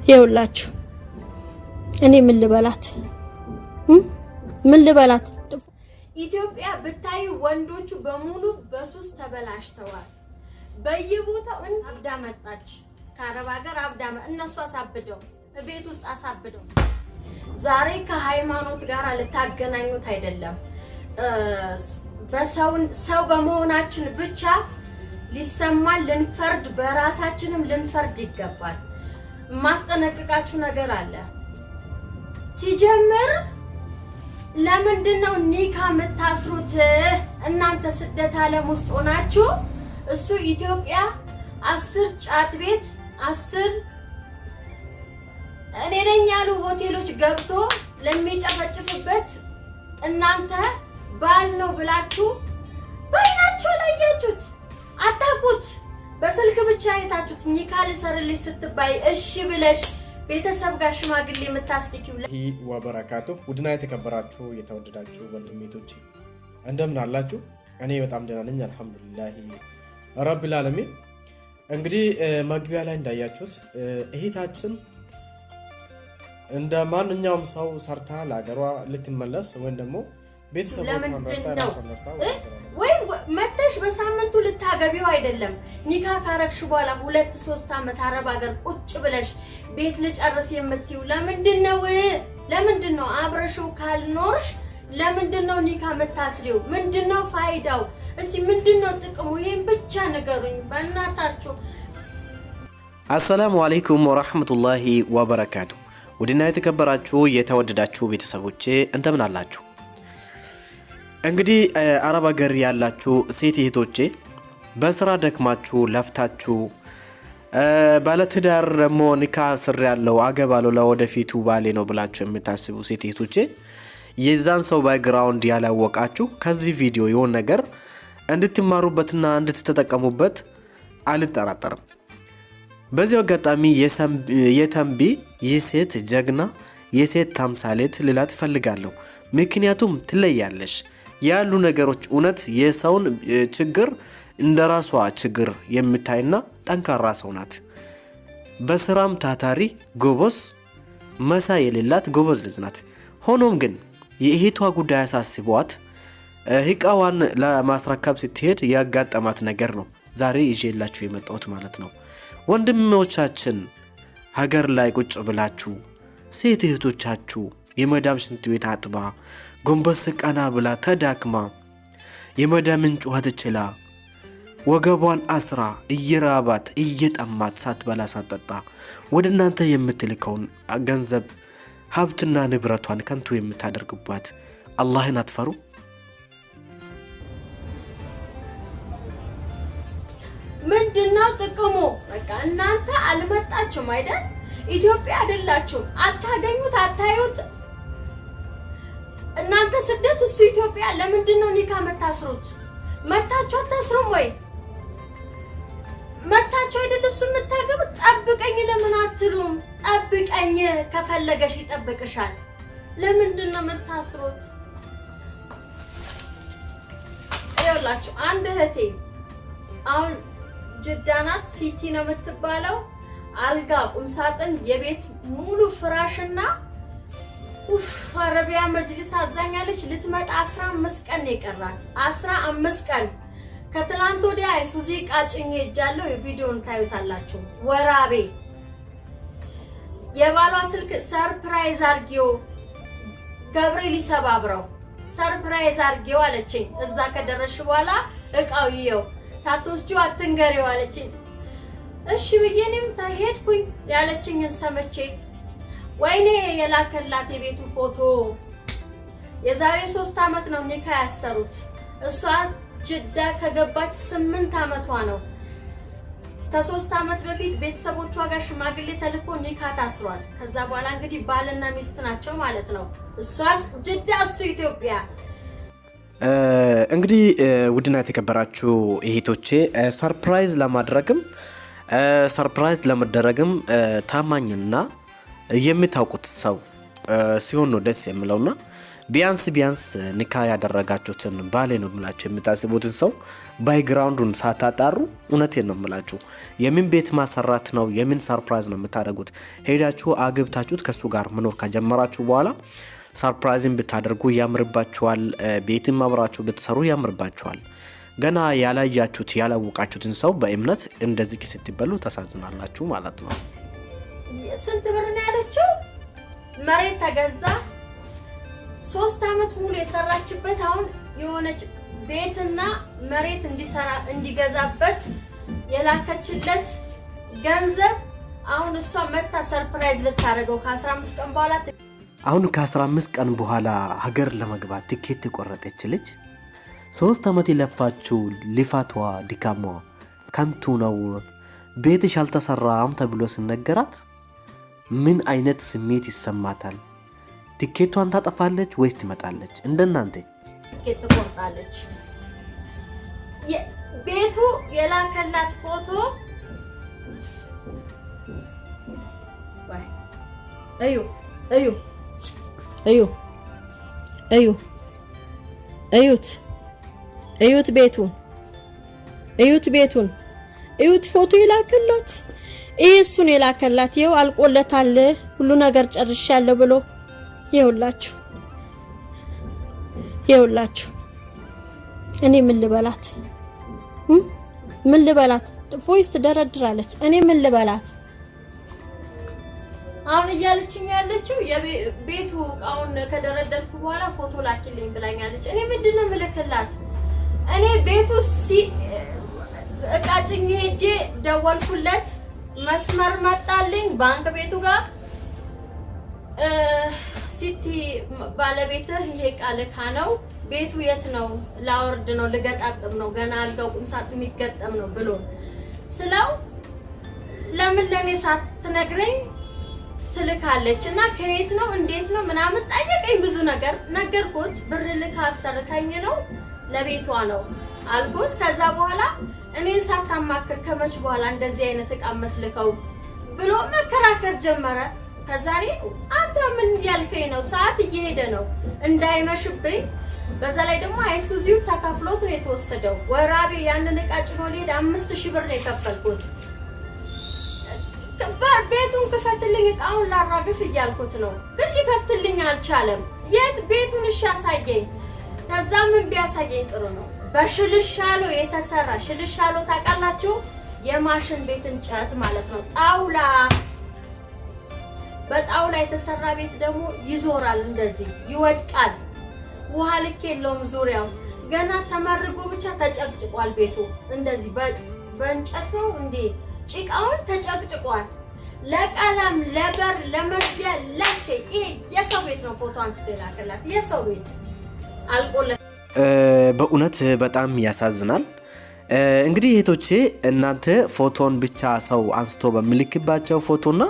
ይኸውላችሁ እኔ ምን ልበላት ኢትዮጵያ ብታይ ወንዶቹ በሙሉ በሱስ ተበላሽተዋል። በየቦታው አብዳ መጣች ከአረብ ሀገር አብዳ እነሱ አሳብደው ቤት ውስጥ አሳብደው ዛሬ ከሃይማኖት ጋር ልታገናኙት አይደለም። ሰው በመሆናችን ብቻ ሊሰማን ልንፈርድ በራሳችንም ልንፈርድ ይገባል። ማስጠነቀቃችሁ ነገር አለ። ሲጀምር ለምንድነው ኒካ የምታስሩት? እናንተ ስደት ዓለም ውስጥ ሆናችሁ እሱ ኢትዮጵያ 10 ጫት ቤት 10 እኔ ነኝ ያሉ ሆቴሎች ገብቶ ለሚጨፈጭፍበት እናንተ ባል ነው ብላችሁ ባይናችሁ ለያችሁት። አታቁት በስልክ ብቻ አይታችሁት ኒካ ልሰርልሽ ስትባይ እሺ ብለሽ ቤተሰብ ጋር ሽማግሌ የምታስልኪው ወበረካቱ። ውድና የተከበራችሁ የተወደዳችሁ ወንድሜቶቼ እንደምን አላችሁ? እኔ በጣም ደህና ነኝ አልহামዱሊላህ ረብል ዓለሚን። እንግዲህ መግቢያ ላይ እንዳያችሁት እህታችን እንደ ማንኛውም ሰው ሰርታ ለሀገሯ ልትመለስ ወይም ደግሞ ቤተሰቦቿን ረድታ ወይ መተሽ በሳምንቱ ልታገቢው አይደለም። ኒካ ካረግሽ በኋላ 2-3 አመት አረብ ሀገር ቁጭ ብለሽ ቤት ልጨርስ የምትይው ለምንድነው? አብረሽው ካልኖርሽ ለምንድነው ኒካ የምታስሪው? ምንድነው ፋይዳው? እስቲ ምንድነው ጥቅሙ? ይሄን ብቻ ንገሩኝ በእናታችሁ። አሰላሙ አለይኩም ወራህመቱላሂ ወበረካቱ። ውድና የተከበራችሁ የተወደዳችሁ ቤተሰቦቼ እንደምን አላችሁ? እንግዲህ አረብ ሀገር ያላችሁ ሴት እህቶቼ በስራ ደክማችሁ ለፍታችሁ ባለትዳር ደግሞ ኒካ ስር ያለው አገባለው ለወደፊቱ ባሌ ነው ብላችሁ የምታስቡ ሴት እህቶቼ የዛን ሰው ባክግራውንድ ያላወቃችሁ ከዚህ ቪዲዮ የሆነ ነገር እንድትማሩበትና እንድትተጠቀሙበት አልጠራጠርም። በዚህ አጋጣሚ የተንቢ የሴት ጀግና የሴት ተምሳሌት ልላት ፈልጋለሁ። ምክንያቱም ትለያለሽ ያሉ ነገሮች እውነት የሰውን ችግር እንደራሷ ችግር የምታይና ጠንካራ ሰው ናት። በስራም ታታሪ ጎበዝ መሳይ የሌላት ጎበዝ ልጅ ናት። ሆኖም ግን የእህቷ ጉዳይ አሳስቧት ህቃዋን ለማስረከብ ስትሄድ ያጋጠማት ነገር ነው ዛሬ ይዤላችሁ የመጣሁት ማለት ነው። ወንድሞቻችን ሀገር ላይ ቁጭ ብላችሁ ሴት እህቶቻችሁ የመዳም ሽንት ቤት አጥባ ጎንበስ ቀና ብላ ተዳክማ የመዳምን ጩኸት ችላ ወገቧን አስራ እየራባት እየጠማት ሳትበላ ሳትጠጣ ወደ እናንተ የምትልከውን ገንዘብ ሀብትና ንብረቷን ከንቱ የምታደርጉባት አላህን አትፈሩ? ምንድነው ጥቅሙ? በቃ እናንተ አልመጣችሁም አይደል? ኢትዮጵያ አይደላችሁ፣ አታገኙት፣ አታዩት። እናንተ ስደት እሱ ኢትዮጵያ። ለምንድነው ኒካ መታስሩት? መታችሁ አታስሩም ወይ? መታችሁ አይደል እሱ የምታገቡ? ጠብቀኝ ለምን አትሉም? ጠብቀኝ ከፈለገሽ ይጠብቅሻል። ለምንድነው መታስሩት? ይኸውላችሁ አንድ እህቴ አሁን ጅዳናት ሲቲ ነው የምትባለው። አልጋ ቁምሳጥን የቤት ሙሉ ፍራሽና አረቢያ መጅሊስ አዛኛለች። ልትመጣ 15 ቀን የቀራት 15 ቀን። ከትላንት ወዲያ አይሱዚ ቃጭኝ ሄጃለሁ። የቪዲዮን ታዩታላችሁ። ወራቤ የባሏ ስልክ ሰርፕራይዝ አርጊው ገብርኤል ይሰባብረው ሰርፕራይዝ አርጊው አለችኝ። እዛ ከደረሽ በኋላ እቃው ይየው ሳትወስጂው አትንገሪው አለችኝ። እሺ ብዬንም ተሄድኩኝ። ያለችኝን ሰምቼ ወይኔ የላከላት የቤቱ ፎቶ የዛሬ 3 አመት ነው ኒካ ያሰሩት። እሷ ጅዳ ከገባች 8 አመቷ ነው። ከ3 አመት በፊት ቤተሰቦቿ ጋር ሽማግሌ ተልኮ ኒካ ታስሯል። ከዛ በኋላ እንግዲህ ባልና ሚስት ናቸው ማለት ነው። እሷስ ጅዳ እሱ ኢትዮጵያ። እንግዲህ ውድና የተከበራችሁ እህቶቼ ሰርፕራይዝ ለማድረግም ታማኝና የምታውቁት ሰው ሲሆን ነው ደስ የሚለውና ቢያንስ ኒካ ያደረጋችሁትን ባሌ ነው ብላችሁ የምታስቡትን ሰው ባክግራውንዱን ሳታጣሩ እውነቴን ነው የምላችሁ የምን ቤት ማሰራት ነው የምን ሰርፕራይዝ ነው የምታደርጉት ሄዳችሁ አግብታችሁት ከሱ ጋር መኖር ከጀመራችሁ በኋላ ሰርፕራይዝን ብታደርጉ ያምርባችኋል ቤትም አብራችሁ ብትሰሩ ያምርባችኋል ገና ያላያችሁት ያላወቃችሁትን ሰው በእምነት እንደዚህ ስትበሉ ተሳዝናላችሁ ማለት ነው ስንት ብር ነው ያለችው መሬት ተገዛ 3 አመት ሙሉ የሰራችበት አሁን የሆነች ቤትና መሬት እንዲገዛበት የላከችለት ገንዘብ አሁን እሷ መታ ሰርፕራይዝ ልታረገው ከ15 ቀን በኋላ አሁን ከ15 ቀን በኋላ ሀገር ለመግባት ትኬት ቆረጠች ልጅ 3 አመት ለፋችሁ ልፋቷ ድካሟ ከንቱ ነው ቤትሽ አልተሰራም ተብሎ ሲነገራት ምን አይነት ስሜት ይሰማታል ትኬቷን ታጠፋለች ወይስ ትመጣለች እንደናንተ ትኬት ቆርጣለች ቤቱ የላከላት ፎቶ ወይ እዩት ቤቱን እዩት ፎቶ ይላከላት እሱን የላከላት ይው አልቆለታል ሁሉ ነገር ጨርሻለሁ ብሎ ይውላችሁ እኔ ምን ልበላት ቮይስ ትደረድራለች እኔ ምን ልበላት አሁን እያለችኝ ያለችው የቤቱ አሁን ከደረደርኩ በኋላ ፎቶ ላኪልኝ ብላኛለች እኔ ምንድነው ምልክላት እኔ ቤቱ እቃጭኝ ሄጄ ደወልኩለት መስመር መጣልኝ ባንክ ቤቱ ጋር ሲቲ ባለቤትህ ይሄ ቃልካ ነው ቤቱ የት ነው ላወርድ ነው ልገጣጥም ነው ገና አልጋው ቁም ሳጥን የሚገጠም ነው ብሎ ስለው ለምን ለኔ ሳትነግረኝ ትልካለችና ከየት ነው እንዴት ነው ምናምን ጠየቀኝ ብዙ ነገር ነገርኩት ብር ልካ አሰርተኝ ነው ለቤቷ ነው አልኩት ከዛ በኋላ እኔን ሳታማክር ከመች በኋላ እንደዚህ አይነት እቃ መስልከው ብሎ መከራከር ጀመረ ከዛሬ አንተ ምን ያልከኝ ነው ሰዓት እየሄደ ነው እንዳይመሽብኝ በዛ ላይ ደግሞ አይሱዚው ተከፍሎት ነው የተወሰደው ወራቤ ያንን እቃ ጭኖ ሊሄድ 5000 ብር ነው የከፈልኩት ቤቱን ክፈትልኝ እቃውን ላራግፍ እያልኩት ነው ግን ሊከፍትልኝ አልቻለም የት ቤቱን ያሳየኝ ከዛ ምን ቢያሳየኝ ጥሩ ነው በሽልሻሎ የተሰራ ሽልሻሎ ታውቃላችሁ የማሽን ቤት እንጨት ማለት ነው ጣውላ በጣውላ የተሰራ ቤት ደግሞ ይዞራል እንደዚህ ይወድቃል ውሃ ልክ የለውም ዙሪያው ገና ተመርጎ ብቻ ተጨቅጭቋል ቤቱ እንደዚህ በእንጨት ነው እንዴ ጭቃውን ተጨቅጭቋል ለቀለም ለበር ለመዝጊያ ለሸይ ይሄ የሰው ቤት ነው ፎቶ አንስቶ ላከላት የሰው ቤት አልቆለ በእውነት በጣም ያሳዝናል እንግዲህ እህቶቼ እናንተ ፎቶን ብቻ ሰው አንስቶ በሚልክባቸው ፎቶና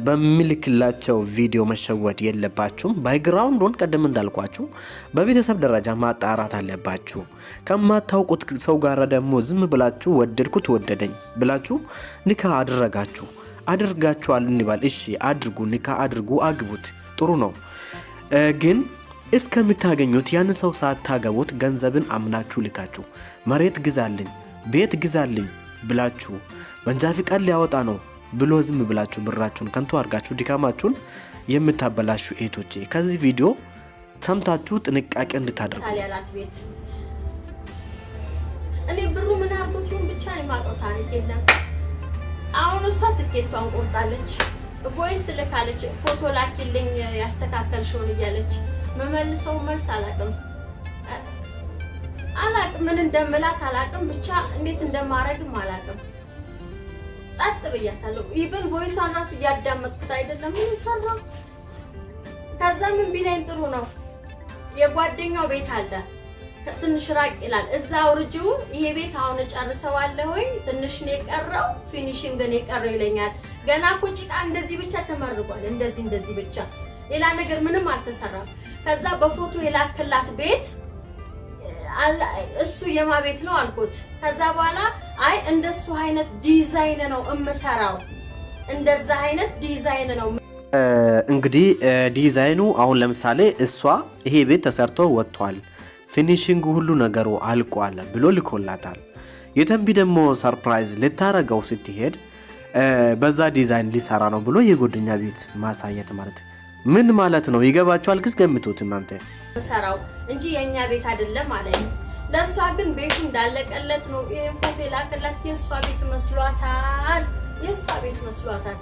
በሚልክላቸው ቪዲዮ መሸወድ የለባችሁም ባክግራውንዱን ቀደም እንዳልኳችሁ በቤተሰብ ደረጃ ማጣራት አለባችሁ ከማታውቁት ሰው ጋር ደግሞ ዝም ብላችሁ ወደድኩት ወደደኝ ብላችሁ ኒካ አድርጋችኋል እንባል እሺ አድርጉ ኒካ አድርጉ አግቡት ጥሩ ነው ግን እስከምታገኙት ያን ሰው ሳታገቡት ገንዘብን አምናችሁ ልካችሁ መሬት ግዛልኝ ቤት ግዛልኝ ብላችሁ መንጃ ፍቃድ ሊያወጣ ነው ብሎ ዝም ብላችሁ ብራችሁን ከንቱ አርጋችሁ ድካማችሁን የምታበላሹ እህቶቼ ከዚህ ቪዲዮ ሰምታችሁ ጥንቃቄ እንድታደርጉ ታሊያላት ቤት እኔ ብሩ ምን አርጎቱን ብቻ የማውቀው ታሪክ የለም አሁን እሷ ትኬቷን ቆርጣለች ቮይስ ልካለች ፎቶ ላኪልኝ ያስተካከልሽውን እያለች መመልሰው መልስ አላቅም ምን እንደምላት አላቅም ብቻ እንዴት እንደማረግም አላቅም ጸጥ ብያታለሁ ኢቭን ቮይሷን ራሱ ያዳመጥኩት አይደለም ምን ፈራው ከዛ ምን ቢለኝ ጥሩ ነው የጓደኛው ቤት አለ ትንሽ ራቅ ይላል እዛው ርጂው ይሄ ቤት አሁን ጨርሰዋለሁ ወይ ትንሽ ነው የቀረው ፊኒሺንግ ነው የቀረው ይለኛል ገና ቁጭታ እንደዚህ ብቻ ተመርጓል እንደዚህ ብቻ ሌላ ነገር ምንም አልተሰራም ከዛ በፎቶ የላከላት ቤት እሱ የማ ቤት ነው አልኩት ከዛ በኋላ አይ እንደሱ አይነት ዲዛይን ነው እምሰራው እንደዛ አይነት ዲዛይን ነው እንግዲህ ዲዛይኑ አሁን ለምሳሌ እሷ ይሄ ቤት ተሰርቶ ወጥቷል፣ ፊኒሺንግ ሁሉ ነገሩ አልቋል ብሎ ልኮላታል። የተንቢ ደግሞ ሰርፕራይዝ ልታረገው ስትሄድ በዛ ዲዛይን ሊሰራ ነው ብሎ የጓደኛ ቤት ማሳየት ማለት ምን ማለት ነው? ይገባችኋል? ክስ ገምቱት እናንተ። ሰራው እንጂ የኛ ቤት አይደለም ማለት ነው። ለሷ ግን ቤቱ እንዳለቀለት ነው። ይሄን ፎቶ ላከላት። የሷ ቤት መስሏታል፣ የሷ ቤት መስሏታል።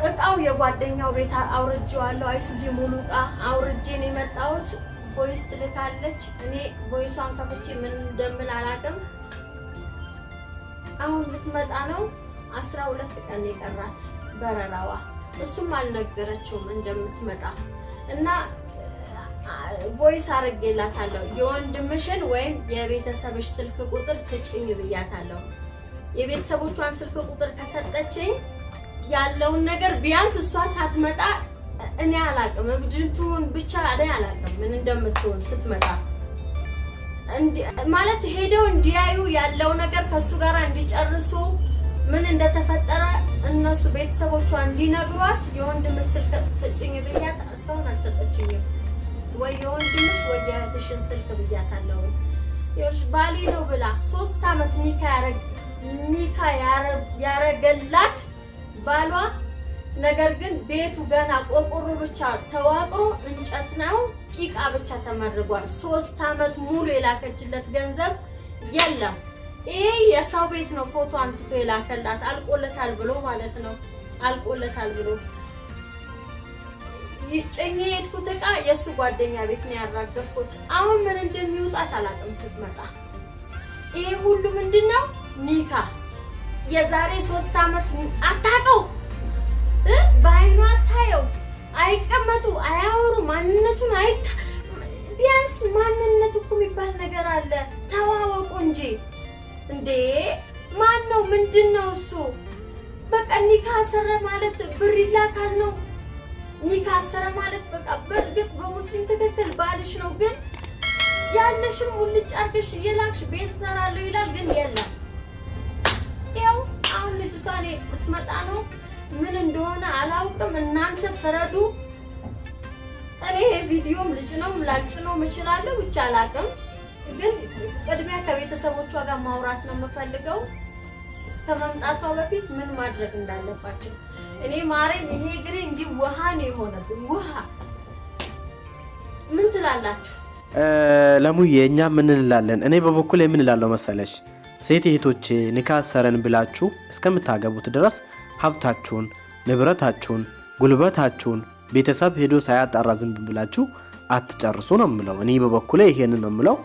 እቃው የጓደኛው ቤት አውርጄዋለሁ። አይሱዚ ሙሉ እቃ አውርጄ ነው የመጣሁት። ቮይስ ትልካለች። እኔ ቮይሷን ከፍቼ ምን እንደምን አላውቅም። አሁን ልትመጣ ነው። 12 ቀን የቀራት በረራዋ። እሱም አልነገረችውም እንደምትመጣ እና ቮይስ አርጌላታለሁ። የወንድምሽን ወይም የቤተሰብሽ ስልክ ቁጥር ስጪኝ ብያታለሁ። የቤተሰቦቿን ስልክ ቁጥር ከሰጠችኝ ያለውን ነገር ቢያንስ እሷ ሳትመጣ እኔ አላውቅም። እብድቱን ብቻ እኔ አላውቅም ምን እንደምትሆን ስትመጣ ማለት ሄደው እንዲያዩ ያለው ነገር ከሱ ጋር እንዲጨርሱ ምን እንደተፈጠረ እነሱ ቤተሰቦቿ እንዲነግሯት የወንድም ስልክ ስጪኝ ብያት እስካሁን አልሰጠችኝም። ወይ የወንድምሽ ወይ የእህትሽን ስልክ ብያታለሁ። ይኸውልሽ ባሌ ነው ብላ 3 አመት ኒካ ያረገላት ባሏ፣ ነገር ግን ቤቱ ገና ቆርቆሮ ብቻ ተዋቅሮ እንጨት ነው ጭቃ ብቻ ተመርጓል። 3 አመት ሙሉ የላከችለት ገንዘብ የለም። ይሄ የሰው ቤት ነው ፎቶ አንስቶ የላከላት አልቆለታል ብሎ ማለት ነው። አልቆለታል ብሎ ይጭኝ የሄድኩት እቃ የሱ ጓደኛ ቤት ነው ያራገፍኩት። አሁን ምን እንደሚወጣት አላውቅም ስትመጣ። ይሄ ሁሉ ምንድነው? ኒካ የዛሬ 3 አመት አታውቀው፣ በአይኗ አታየው፣ አይቀመጡ፣ አያወሩ፣ ማንነቱን ቢያንስ ማንነቱ እኮ የሚባል ነገር አለ። ተዋወቁ እንጂ እንዴ! ማን ነው? ምንድነው እሱ? በቃ ኒካ አሰረ ማለት ብር ይላካል ነው። ኒካ አሰረ ማለት በቃ በእርግጥ በሙስሊም ትክክል ባልሽ ነው፣ ግን ያለሽም ሙልጭ አርገሽ የላክሽ ቤት ሰራለሁ ይላል፣ ግን የለም። ያው አሁን ልጅቷ እኔ ብትመጣ ነው ምን እንደሆነ አላውቅም። እናንተ ፍረዱ። እኔ ቪዲዮም ልጅ ነው ላጭ ነው እችላለሁ ብቻ አላውቅም፣ ግን ቅድሚያ ከቤተሰቦቿ ጋር ማውራት ነው የምፈልገው እስከመምጣቷ በፊት ምን ማድረግ እንዳለባቸው። እኔ ማሬም ይሄ ግሬ እንዲህ ውሃ ነው የሆነብኝ። ውሃ ምን ትላላችሁ? ለሙዬ እኛ ምን እንላለን? እኔ በበኩል ምን እላለሁ መሰለሽ፣ ሴት እህቶቼ ኒካ አሰረን ብላችሁ እስከምታገቡት ድረስ ሀብታችሁን፣ ንብረታችሁን፣ ጉልበታችሁን ቤተሰብ ሄዶ ሳያጣራ ዝም ብላችሁ አትጨርሱ ነው የምለው። እኔ በበኩሌ ይሄንን ነው የምለው።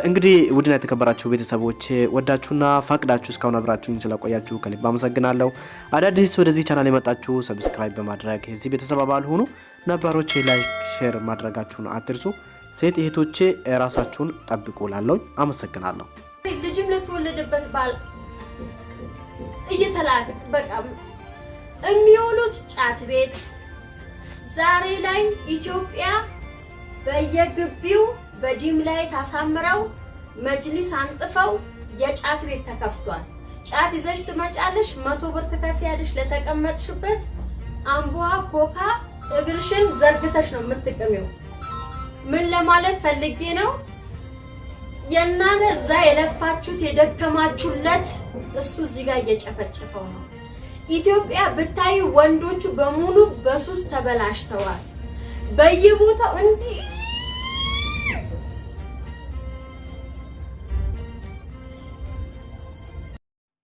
እንግዲህ ውድና የተከበራችሁ ቤተሰቦች ወዳችሁና ፈቅዳችሁ እስካሁን አብራችሁኝ ስለቆያችሁ ከልብ አመሰግናለሁ። አዳዲስ ወደዚህ ቻናል የመጣችሁ ሰብስክራይብ በማድረግ የዚህ ቤተሰብ አባል ሁኑ። ነባሮቼ ላይክ፣ ሼር ማድረጋችሁን አትርሱ። ሴት እህቶቼ ራሳችሁን ጠብቁ። ላለሁ አመሰግናለሁ። ልጅም ለተወለደበት ባል እየተላከ በቃ የሚውሉት ጫት ቤት። ዛሬ ላይ ኢትዮጵያ በየግቢው በዲም ላይ ታሳምረው መጅሊስ አንጥፈው የጫት ቤት ተከፍቷል። ጫት ይዘሽ ትመጫለሽ፣ 100 ብር ትከፍያለሽ ለተቀመጥሽበት። አምቧ ኮካ እግርሽን ዘርግተሽ ነው የምትቀሚው። ምን ለማለት ፈልጌ ነው? የናነ እዛ የለፋችሁት የደከማችሁለት እሱ እዚህ ጋር እየጨፈጨፈው ነው። ኢትዮጵያ ብታይ ወንዶቹ በሙሉ በሱስ ተበላሽተዋል። በየቦታው እንዲህ